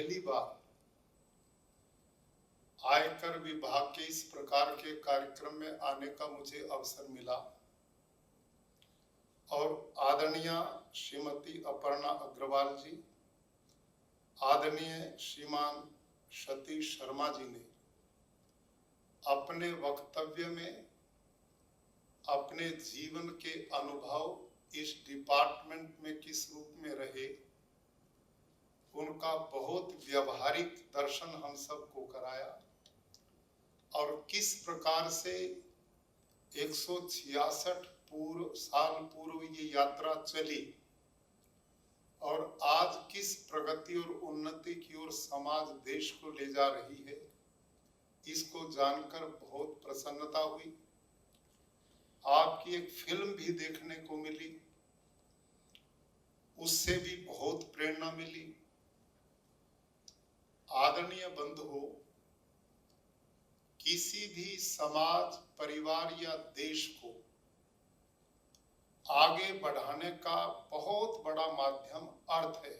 पहली बार आयकर विभाग के इस प्रकार के कार्यक्रम में आने का मुझे अवसर मिला और आदरणीय श्रीमती अपर्णा अग्रवाल जी, आदरणीय श्रीमान सतीश शर्मा जी ने अपने वक्तव्य में अपने जीवन के अनुभव इस डिपार्टमेंट में किस रूप में रहे, उनका बहुत व्यवहारिक दर्शन हम सबको कराया और किस प्रकार से 166 साल पूर्व ये यात्रा चली और आज किस प्रगति और उन्नति की ओर समाज देश को ले जा रही है, इसको जानकर बहुत प्रसन्नता हुई। आपकी एक फिल्म भी देखने को मिली, उससे भी बहुत प्रेरणा मिली। आदरणीय बंधुओं, किसी भी समाज, परिवार या देश को आगे बढ़ाने का बहुत बड़ा माध्यम अर्थ है।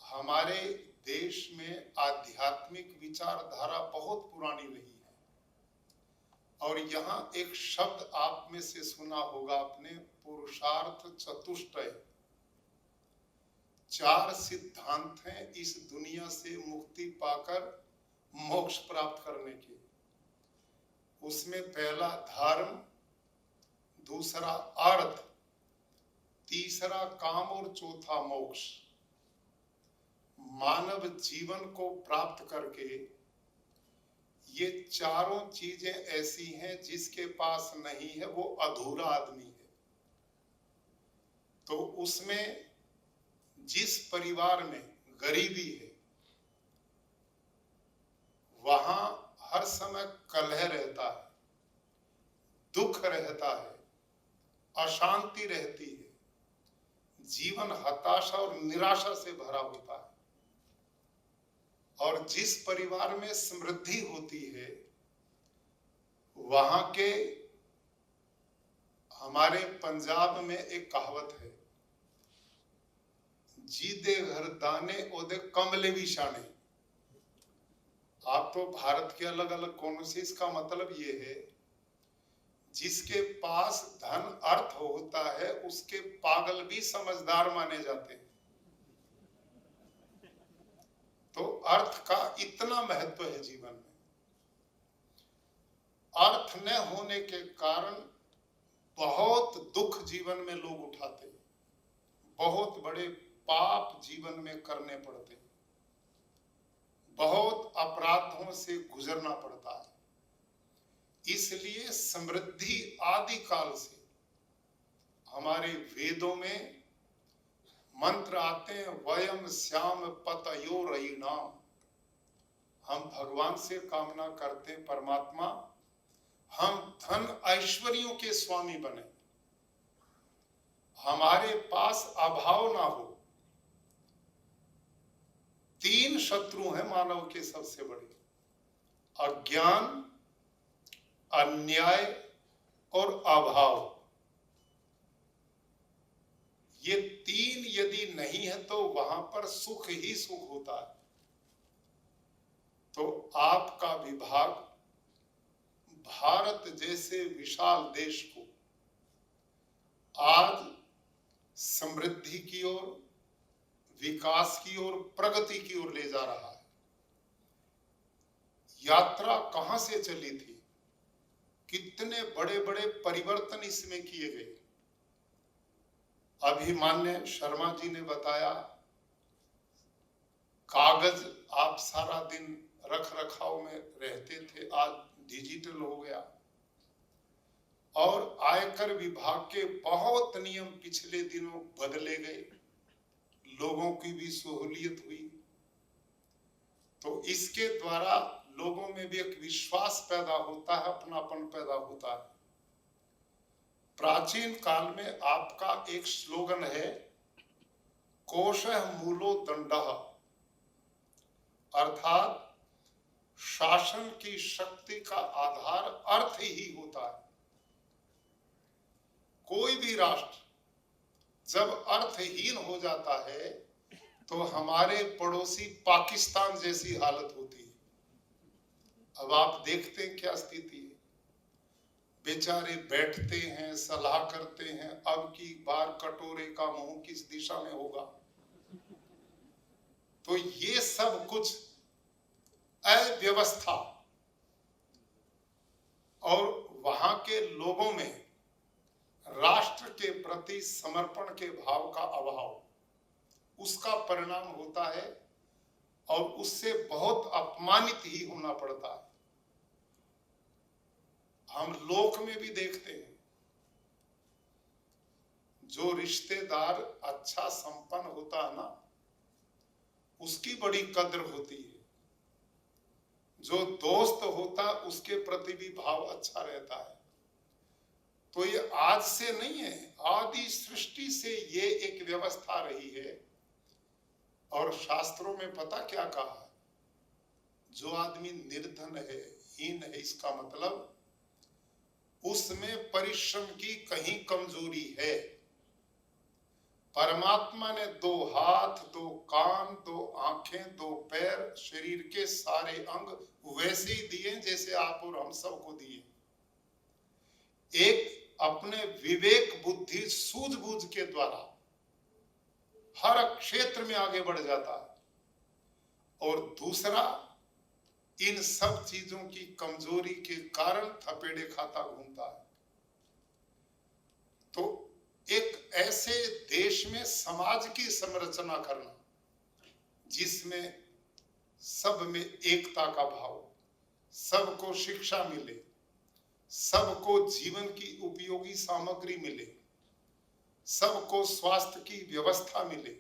हमारे देश में आध्यात्मिक विचारधारा बहुत पुरानी रही है और यहाँ एक शब्द आप में से सुना होगा आपने, पुरुषार्थ चतुष्टय। 4 सिद्धांत हैं इस दुनिया से मुक्ति पाकर मोक्ष प्राप्त करने के। उसमें पहला धर्म, दूसरा अर्थ, तीसरा काम और चौथा मोक्ष। मानव जीवन को प्राप्त करके ये चारों चीजें ऐसी हैं जिसके पास नहीं है वो अधूरा आदमी है। तो उसमें जिस परिवार में गरीबी है वहां हर समय कलह रहता है, दुख रहता है, अशांति रहती है, जीवन हताशा और निराशा से भरा होता है। और जिस परिवार में समृद्धि होती है वहां के, हमारे पंजाब में एक कहावत है, जी दे घर दाने ओदे कमले भी शाने। आप तो भारत के अलग अलग कोनों से, इसका मतलब ये है जिसके पास धन अर्थ होता है उसके पागल भी समझदार माने जाते हैं। तो अर्थ का इतना महत्व है जीवन में। अर्थ न होने के कारण बहुत दुख जीवन में लोग उठाते हैं, बहुत बड़े पाप जीवन में करने पड़ते हैं, बहुत अपराधों से गुजरना पड़ता है। इसलिए समृद्धि आदि काल से हमारे वेदों में मंत्र आते हैं, वयम श्याम पतयोरयिणाम। हम भगवान से कामना करते हैं, परमात्मा हम धन ऐश्वर्यों के स्वामी बने, हमारे पास अभाव ना हो। 3 शत्रु हैं मानव के सबसे बड़े, अज्ञान, अन्याय और अभाव। ये 3 यदि नहीं है तो वहां पर सुख ही सुख होता है। तो आपका विभाग भारत जैसे विशाल देश को आज समृद्धि की ओर, विकास की ओर, प्रगति की ओर ले जा रहा है। यात्रा कहां से चली थी, कितने बड़े बड़े परिवर्तन इसमें किए गए। अभी माननीय शर्मा जी ने बताया, कागज आप सारा दिन रख रखाव में रहते थे, आज डिजिटल हो गया। और आयकर विभाग के बहुत नियम पिछले दिनों बदले गए, लोगों की भी सहूलियत हुई। तो इसके द्वारा लोगों में भी एक विश्वास पैदा होता है, अपनापन पैदा होता है। प्राचीन काल में आपका एक स्लोगन है, कोशः मूलो दंडः, अर्थात शासन की शक्ति का आधार अर्थ ही होता है। कोई भी राष्ट्र जब अर्थहीन हो जाता है तो हमारे पड़ोसी पाकिस्तान जैसी हालत होती है। अब आप देखते हैं क्या स्थिति है। बेचारे बैठते हैं, सलाह करते हैं, अब की बार कटोरे का मुंह किस दिशा में होगा। तो ये सब कुछ अव्यवस्था और वहां के लोगों में राष्ट्र के प्रति समर्पण के भाव का अभाव, उसका परिणाम होता है और उससे बहुत अपमानित ही होना पड़ता है। हम लोक में भी देखते हैं, जो रिश्तेदार अच्छा संपन्न होता है ना, उसकी बड़ी कद्र होती है। जो दोस्त होता उसके प्रति भी भाव अच्छा रहता है। तो ये आज से नहीं है, आदि सृष्टि से ये एक व्यवस्था रही है। और शास्त्रों में पता क्या कहा, जो आदमी निर्धन है, हीन है, इसका मतलब उसमें परिश्रम की कहीं कमजोरी है। परमात्मा ने 2 हाथ, 2 कान, 2 आंखें, 2 पैर, शरीर के सारे अंग वैसे ही दिए जैसे आप और हम सबको दिए। एक अपने विवेक बुद्धि सूझबूझ के द्वारा हर क्षेत्र में आगे बढ़ जाता है, और दूसरा इन सब चीजों की कमजोरी के कारण थपेड़े खाता घूमता है। तो एक ऐसे देश में समाज की संरचना करना जिसमें सब में एकता का भाव, सबको शिक्षा मिले, सबको जीवन की उपयोगी सामग्री मिले, सबको स्वास्थ्य की व्यवस्था मिले,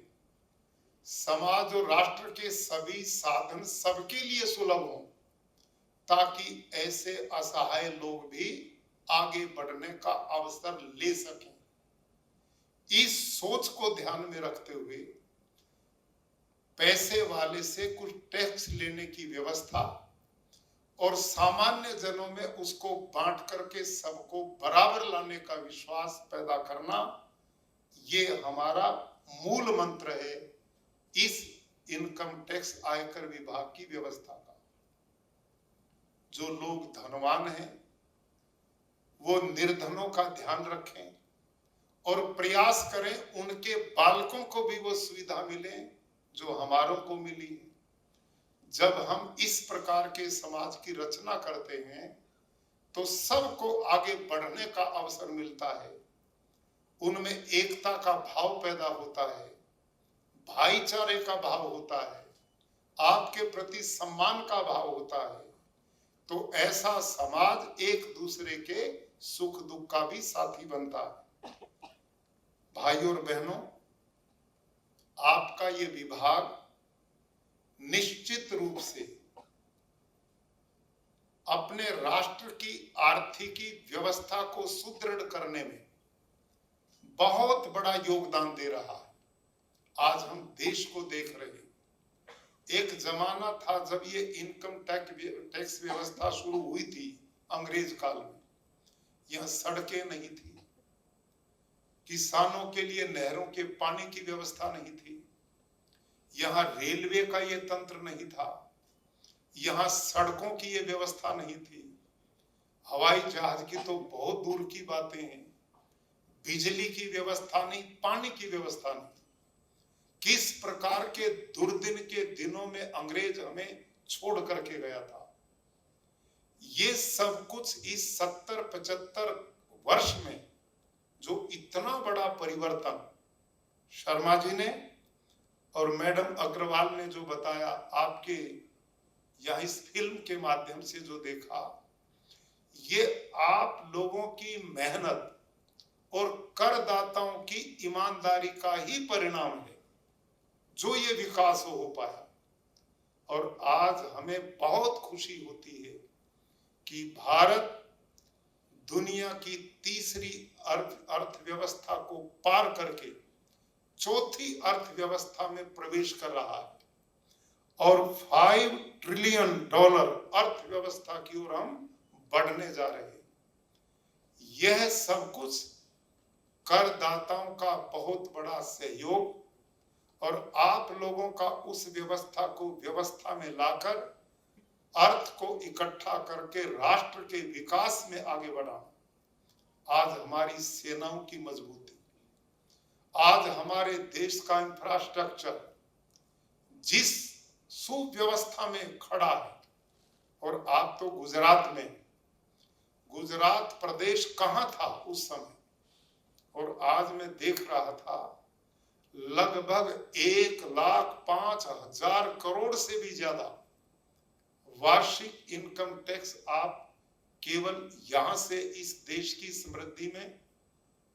समाज और राष्ट्र के सभी साधन सबके लिए सुलभ हों, ताकि ऐसे असहाय लोग भी आगे बढ़ने का अवसर ले सकें। इस सोच को ध्यान में रखते हुए पैसे वाले से कुछ टैक्स लेने की व्यवस्था और सामान्य जनों में उसको बांट करके सबको बराबर लाने का विश्वास पैदा करना, ये हमारा मूल मंत्र है इस इनकम टैक्स आयकर विभाग की व्यवस्था का। जो लोग धनवान हैं वो निर्धनों का ध्यान रखें और प्रयास करें उनके बालकों को भी वो सुविधा मिले जो हमारों को मिली है। जब हम इस प्रकार के समाज की रचना करते हैं तो सबको आगे बढ़ने का अवसर मिलता है, उनमें एकता का भाव पैदा होता है, भाईचारे का भाव होता है, आपके प्रति सम्मान का भाव होता है। तो ऐसा समाज एक दूसरे के सुख दुख का भी साथी बनता है। भाइयों और बहनों, आपका ये विभाग निश्चित रूप से अपने राष्ट्र की आर्थिकी व्यवस्था को सुदृढ़ करने में बहुत बड़ा योगदान दे रहा है। आज हम देश को देख रहे हैं। एक जमाना था जब ये इनकम टैक्स व्यवस्था शुरू हुई थी अंग्रेज काल में, यह सड़कें नहीं थी, किसानों के लिए नहरों के पानी की व्यवस्था नहीं थी, यहाँ रेलवे का ये तंत्र नहीं था, यहाँ सड़कों की ये व्यवस्था नहीं थी, हवाई जहाज की तो बहुत दूर की बातें हैं, बिजली की व्यवस्था नहीं, पानी की व्यवस्था नहीं। किस प्रकार के दुर्दिन के दिनों में अंग्रेज हमें छोड़ करके गया था। ये सब कुछ इस 70-75 वर्ष में जो इतना बड़ा परिवर्तन शर्मा जी ने और मैडम अग्रवाल ने जो बताया, आपके या इस फिल्म के माध्यम से जो देखा, ये आप लोगों की मेहनत और करदाताओं की ईमानदारी का ही परिणाम है जो ये विकास हो पाया। और आज हमें बहुत खुशी होती है कि भारत दुनिया की तीसरी अर्थव्यवस्था को पार करके चौथी अर्थव्यवस्था में प्रवेश कर रहा है और $5 ट्रिलियन अर्थव्यवस्था की ओर हम बढ़ने जा रहे हैं। यह सब कुछ करदाताओं का बहुत बड़ा सहयोग और आप लोगों का उस व्यवस्था को व्यवस्था में लाकर अर्थ को इकट्ठा करके राष्ट्र के विकास में आगे बढ़ाना आज हमारी सेनाओं की मजबूती, आज हमारे देश का इंफ्रास्ट्रक्चर जिस सुव्यवस्था में खड़ा है। और आप तो गुजरात में, गुजरात प्रदेश कहां था उस समय, और आज मैं देख रहा था लगभग 1,05,000 करोड़ से भी ज्यादा वार्षिक इनकम टैक्स आप केवल यहां से इस देश की समृद्धि में,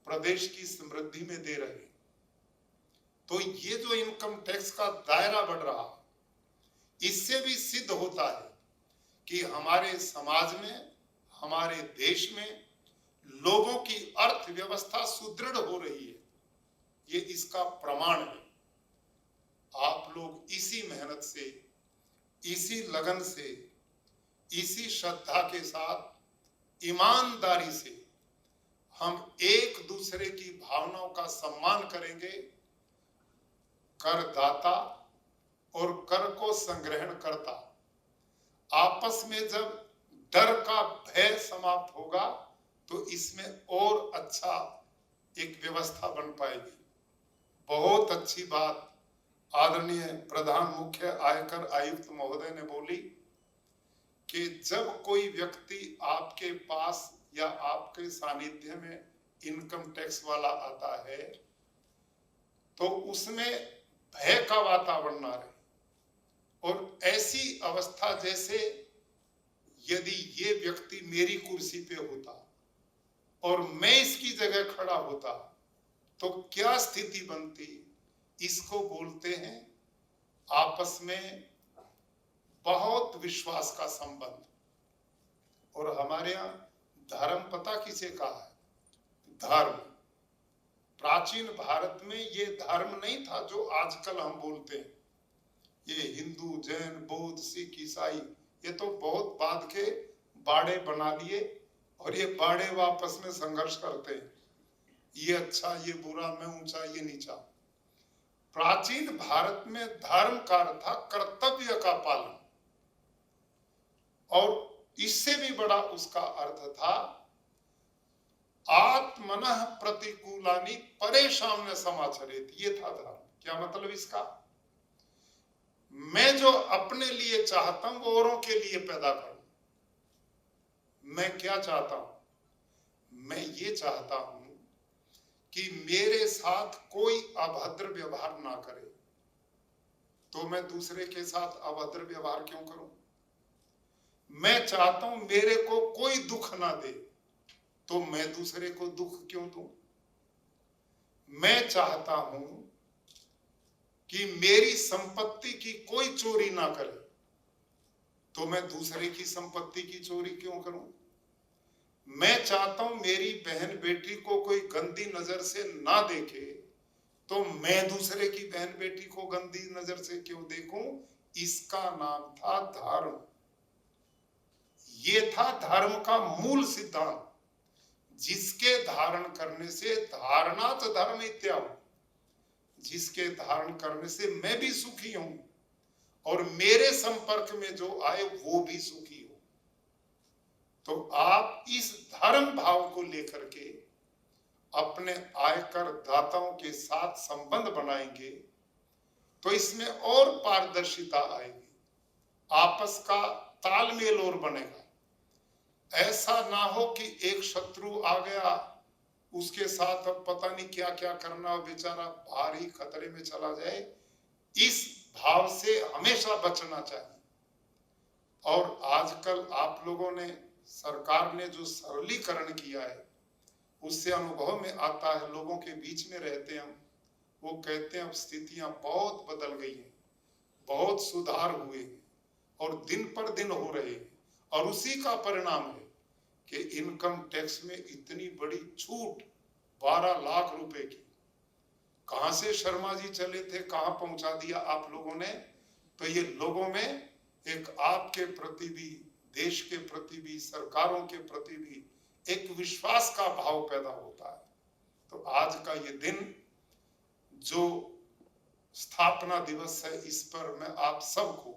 प्रदेश की समृद्धि में दे रहे हैं। तो ये जो इनकम टैक्स का दायरा बढ़ रहा, इससे भी सिद्ध होता है कि हमारे समाज में, हमारे देश में लोगों की अर्थव्यवस्था सुदृढ़ हो रही है। ये इसका प्रमाण है। आप लोग इसी मेहनत से, इसी लगन से, इसी श्रद्धा के साथ, ईमानदारी से हम एक दूसरे की भावनाओं का सम्मान करेंगे। करदाता और कर को संग्रहण करता आपस में जब डर का भय समाप्त होगा तो इसमें और अच्छा एक व्यवस्था बन पाएगी। बहुत अच्छी बात आदरणीय प्रधान मुख्य आयकर आयुक्त महोदय ने बोली कि जब कोई व्यक्ति आपके पास या आपके सानिध्य में इनकम टैक्स वाला आता है तो उसमें भय का वातावरण ना रहे, और ऐसी अवस्था जैसे यदि ये व्यक्ति मेरी कुर्सी पे होता और मैं इसकी जगह खड़ा होता तो क्या स्थिति बनती, इसको बोलते हैं आपस में बहुत विश्वास का संबंध। और हमारे यहाँ धर्म पता किसे कहा है? धर्म। प्राचीन भारत में ये धर्म नहीं था जो आजकल हम बोलते हैं, ये हिंदू, जैन, बौद्ध, सिख, ईसाई, ये तो बहुत बाद के बाड़े बना लिए और ये बाड़े वापस में संघर्ष करते हैं, ये अच्छा, ये बुरा, मैं ऊंचा, ये नीचा। प्राचीन भारत में धर्म का अर्थ था कर्तव्य का पालन, और इससे भी बड़ा उसका अर्थ था आत्मनः प्रतिकूलानि परेशान समाचरेत। ये था धर्म। क्या मतलब इसका? मैं जो अपने लिए चाहता हूं वो औरों के लिए पैदा करूं। मैं क्या चाहता हूं? मैं ये चाहता हूं कि मेरे साथ कोई अभद्र व्यवहार ना करे, तो मैं दूसरे के साथ अभद्र व्यवहार क्यों करूं? मैं चाहता हूं मेरे को कोई दुख ना दे, तो मैं दूसरे को दुख क्यों दूं? मैं चाहता हूं कि मेरी संपत्ति की कोई चोरी ना करे, तो मैं दूसरे की संपत्ति की चोरी क्यों करूं? मैं चाहता हूं मेरी बहन बेटी को कोई गंदी नजर से ना देखे, तो मैं दूसरे की बहन बेटी को गंदी नजर से क्यों देखूं? इसका नाम था धर्म। ये था धर्म का मूल सिद्धांत, जिसके धारण करने से धारणात धर्म इत्यादि, जिसके धारण करने से मैं भी सुखी हूं और मेरे संपर्क में जो आए वो भी सुखी हो। तो आप इस धर्म भाव को लेकर के अपने आयकर दाताओं के साथ संबंध बनाएंगे तो इसमें और पारदर्शिता आएगी, आपस का तालमेल और बनेगा। ऐसा ना हो कि एक शत्रु आ गया, उसके साथ अब पता नहीं क्या क्या करना, बेचारा भारी खतरे में चला जाए। इस भाव से हमेशा बचना चाहिए। और आजकल आप लोगों ने, सरकार ने जो सरलीकरण किया है उससे अनुभव में आता है, लोगों के बीच में रहते हम, वो कहते हैं अब स्थितियां बहुत बदल गई हैं, बहुत सुधार हुए हैं और दिन पर दिन हो रहे हैं। और उसी का परिणाम है कि इनकम टैक्स में इतनी बड़ी छूट 12 लाख रुपए की कहां से शर्मा जी चले थे, कहां पहुंचा दिया आप लोगों ने। तो ये लोगों में एक आपके प्रति भी, देश के प्रति भी, सरकारों के प्रति भी एक विश्वास का भाव पैदा होता है। तो आज का ये दिन जो स्थापना दिवस है, इस पर मैं आप सबको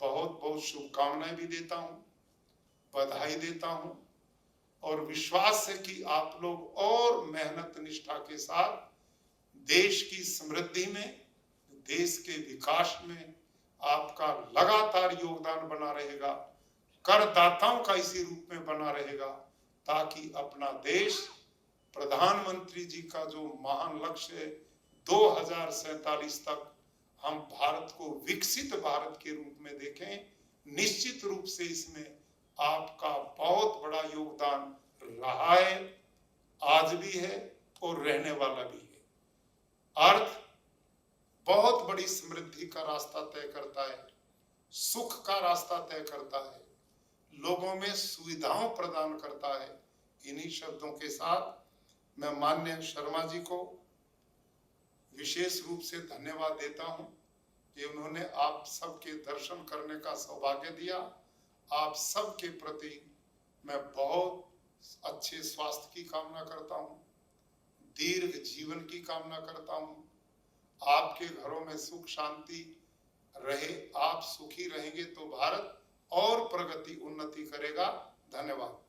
बहुत बहुत शुभकामनाएं भी देता हूं, बधाई देता हूं और विश्वास है कि आप लोग और मेहनत निष्ठा के साथ देश की समृद्धि में, देश के विकास में आपका लगातार योगदान बना रहेगा, करदाताओं का इसी रूप में बना रहेगा, ताकि अपना देश प्रधानमंत्री जी का जो महान लक्ष्य है 2047 तक हम भारत को विकसित भारत के रूप में देखें। निश्चित रूप से इसमें आपका बहुत बड़ा योगदान रहा है, आज भी है और रहने वाला भी है। अर्थ बहुत बड़ी समृद्धि का रास्ता तय करता है, सुख का रास्ता तय करता है, लोगों में सुविधाओं प्रदान करता है। इन्हीं शब्दों के साथ मैं माननीय शर्मा जी को विशेष रूप से धन्यवाद देता हूं कि उन्होंने आप सबके दर्शन करने का सौभाग्य दिया। आप सबके प्रति मैं बहुत अच्छे स्वास्थ्य की कामना करता हूं, दीर्घ जीवन की कामना करता हूं, आपके घरों में सुख शांति रहे, आप सुखी रहेंगे तो भारत और प्रगति उन्नति करेगा। धन्यवाद।